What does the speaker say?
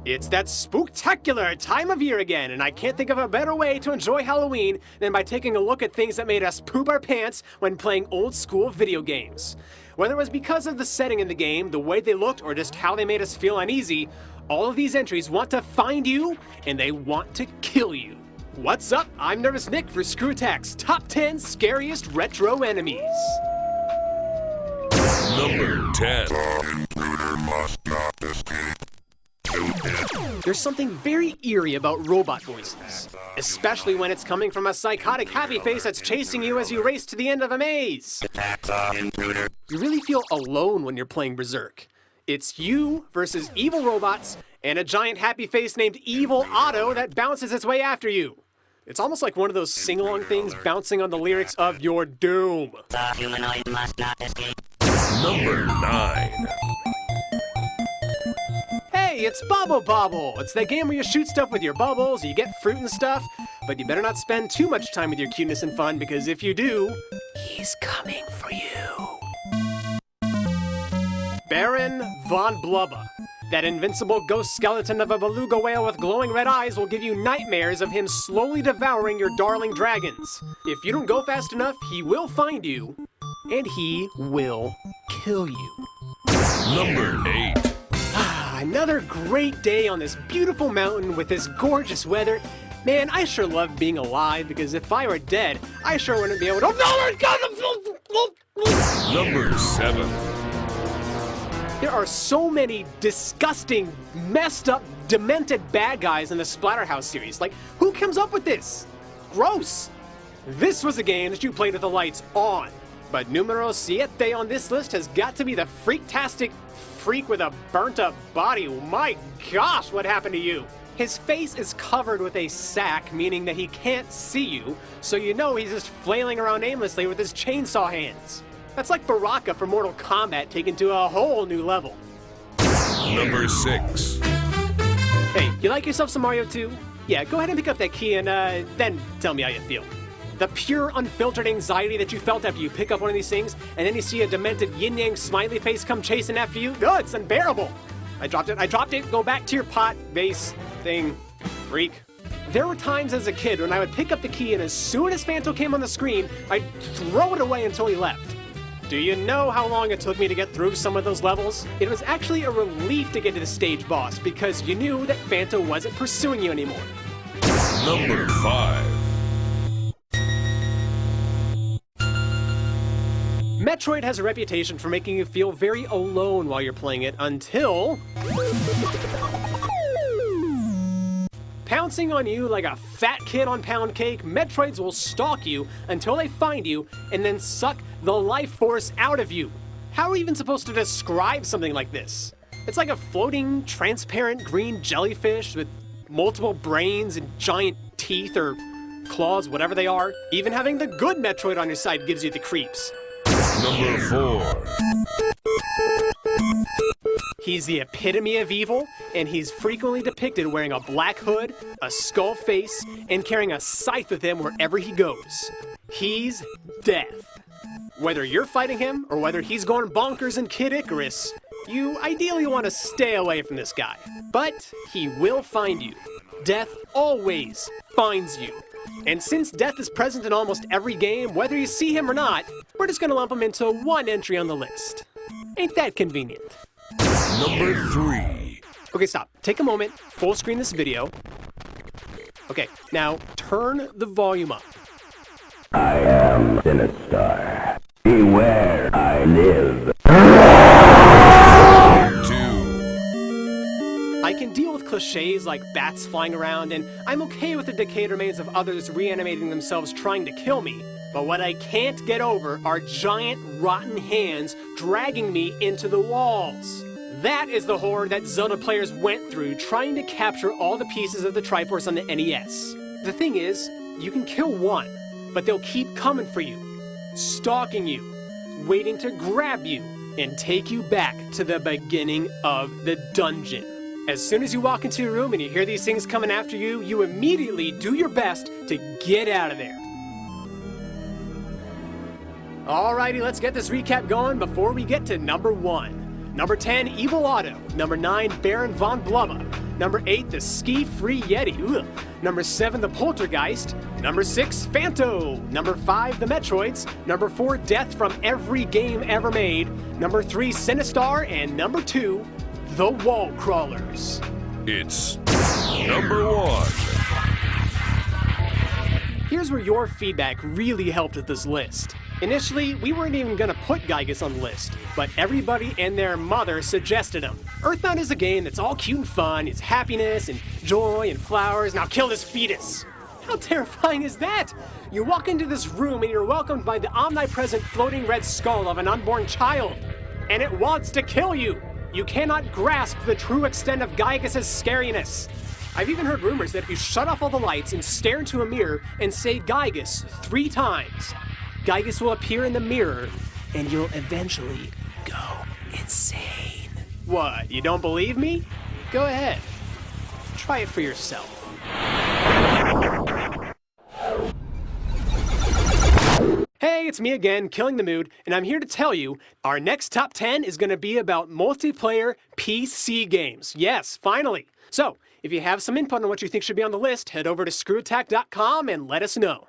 It's that spooktacular time of year again, and I can't think of a better way to enjoy Halloween than by taking a look at things that made us poop our pants when playing old school video games. Whether it was because of the setting in the game, the way they looked, or just how they made us feel uneasy, all of these entries want to find you, and they want to kill you. What's up? I'm Nervous Nick for ScrewAttack's Top 10 Scariest Retro Enemies. Number 10. There's something very eerie about robot voices, especially when it's coming from a psychotic happy face that's chasing you as you race to the end of a maze. You really feel alone when you're playing Berserk. It's you versus evil robots and a giant happy face named Evil Otto that bounces its way after you. It's almost like one of those sing-along things bouncing on the lyrics of your doom. Number 9. Hey, it's Bobble Bobble! It's that game where you shoot stuff with your bubbles, you get fruit and stuff, but you better not spend too much time with your cuteness and fun, because if you do, he's coming for you. Baron von Blubba. That invincible ghost skeleton of a beluga whale with glowing red eyes will give you nightmares of him slowly devouring your darling dragons. If you don't go fast enough, he will find you, and he will kill you. Number 8. Another great day on this beautiful mountain with this gorgeous weather. Man, I sure love being alive, because if I were dead, I sure wouldn't be able to— Number 7. There are so many disgusting, messed up, demented bad guys in the Splatterhouse series. Like, who comes up with this? Gross! This was a game that you played with the lights on. But numero siete on this list has got to be the freaktastic freak with a burnt-up body. My gosh, what happened to you? His face is covered with a sack, meaning that he can't see you, so you know he's just flailing around aimlessly with his chainsaw hands. That's like Baraka from Mortal Kombat taken to a whole new level. Number 6. Hey, you like yourself some Mario 2? Yeah, go ahead and pick up that key and then tell me how you feel. The pure, unfiltered anxiety that you felt after you pick up one of these things, and then you see a demented yin-yang smiley face come chasing after you. Oh, it's unbearable. I dropped it. Go back to your pot, base, thing, freak. There were times as a kid when I would pick up the key, and as soon as Phanto came on the screen, I'd throw it away until he left. Do you know how long it took me to get through some of those levels? It was actually a relief to get to the stage boss, because you knew that Phanto wasn't pursuing you anymore. Number 5. Metroid has a reputation for making you feel very alone while you're playing it until pouncing on you like a fat kid on pound cake, Metroids will stalk you until they find you and then suck the life force out of you. How are we even supposed to describe something like this? It's like a floating, transparent green jellyfish with multiple brains and giant teeth or claws, whatever they are. Even having the good Metroid on your side gives you the creeps. Number 4. He's the epitome of evil, and he's frequently depicted wearing a black hood, a skull face, and carrying a scythe with him wherever he goes. He's Death. Whether you're fighting him, or whether he's going bonkers in Kid Icarus, you ideally want to stay away from this guy. But he will find you. Death always finds you. And since Death is present in almost every game, whether you see him or not, we're just gonna lump him into one entry on the list. Ain't that convenient? Number 3. Okay, stop. Take a moment, full screen this video. Okay, now turn the volume up. I am Sinistar. Beware, I live. 2. I can deal with cliches like bats flying around, and I'm okay with the decayed remains of others reanimating themselves trying to kill me. But what I can't get over are giant, rotten hands dragging me into the walls. That is the horror that Zelda players went through trying to capture all the pieces of the Triforce on the NES. The thing is, you can kill one, but they'll keep coming for you, stalking you, waiting to grab you, and take you back to the beginning of the dungeon. As soon as you walk into your room and you hear these things coming after you, you immediately do your best to get out of there. Alrighty, let's get this recap going before we get to number 1. Number 10, Evil Otto. Number 9, Baron von Blubba. Number 8, the Ski-Free Yeti. Ugh. Number 7, the Poltergeist. Number 6, Phanto. Number 5, the Metroids. Number 4, Death from every game ever made. Number 3, Sinistar. And number 2, the Wall Crawlers. It's number 1. Here's where your feedback really helped with this list. Initially, we weren't even gonna put Gygas on the list, but everybody and their mother suggested him. Earthbound is a game that's all cute and fun, it's happiness and joy and flowers. Now kill this fetus! How terrifying is that? You walk into this room and you're welcomed by the omnipresent floating red skull of an unborn child, and it wants to kill you! You cannot grasp the true extent of Gygas' scariness. I've even heard rumors that if you shut off all the lights and stare into a mirror and say Gygas 3 times, Gygas will appear in the mirror, and you'll eventually go insane. What, you don't believe me? Go ahead. Try it for yourself. Hey, it's me again, Killing the Mood, and I'm here to tell you our next top 10 is going to be about multiplayer PC games. Yes, finally. So, if you have some input on what you think should be on the list, head over to ScrewAttack.com and let us know.